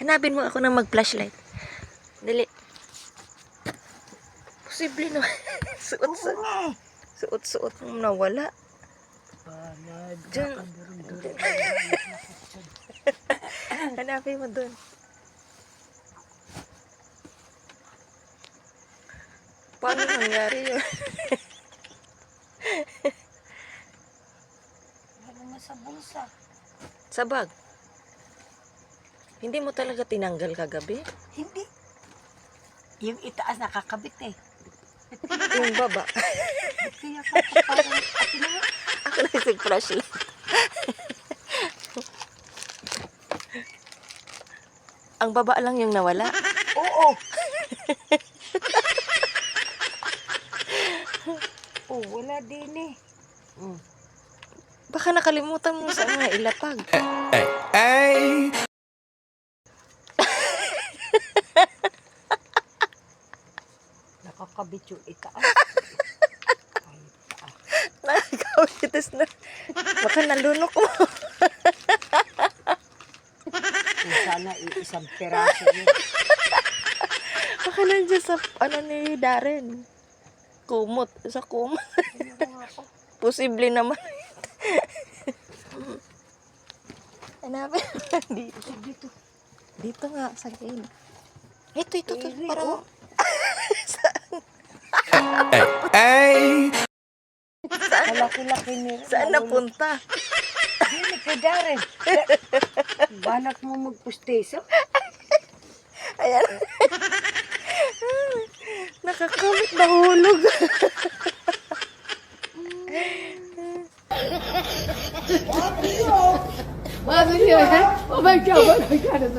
Hanapin mo ako ng mag-flashlight. Dali. Posible na. Suot-suot mo nawala. Diyan. Hanapin mo dun. Paano nangyari yun? Ano nga sa bulsa? Sa bag. Hindi mo talaga tinanggal kagabi? Hindi. Yung itaas nakakabit eh. Yung baba. Kaya ka parang atin na nga. Ako na yung flashlight. Ang baba lang yung nawala. Oo. Oh, wala din eh. Baka nakalimutan mo sa mga ilapag. Ay! Nakakabit yung itaas. Ay, itaas. Nakakawitis na. Baka nalunok mo. Kung sana isang peraso yun. Baka nandiyan sa ano ni Darren. Kumot. Sa kumot. Posible naman. Hanapin mo dito. Dito. Dito nga, sa gilid. Ito. Iri, Parang, oh. Ay! Malaki-laki ni saan napunta? Hindi ka Darren. Banak mo magpusteso? Ayan. Nakakamit na hulog. Oh my God! Oh my God!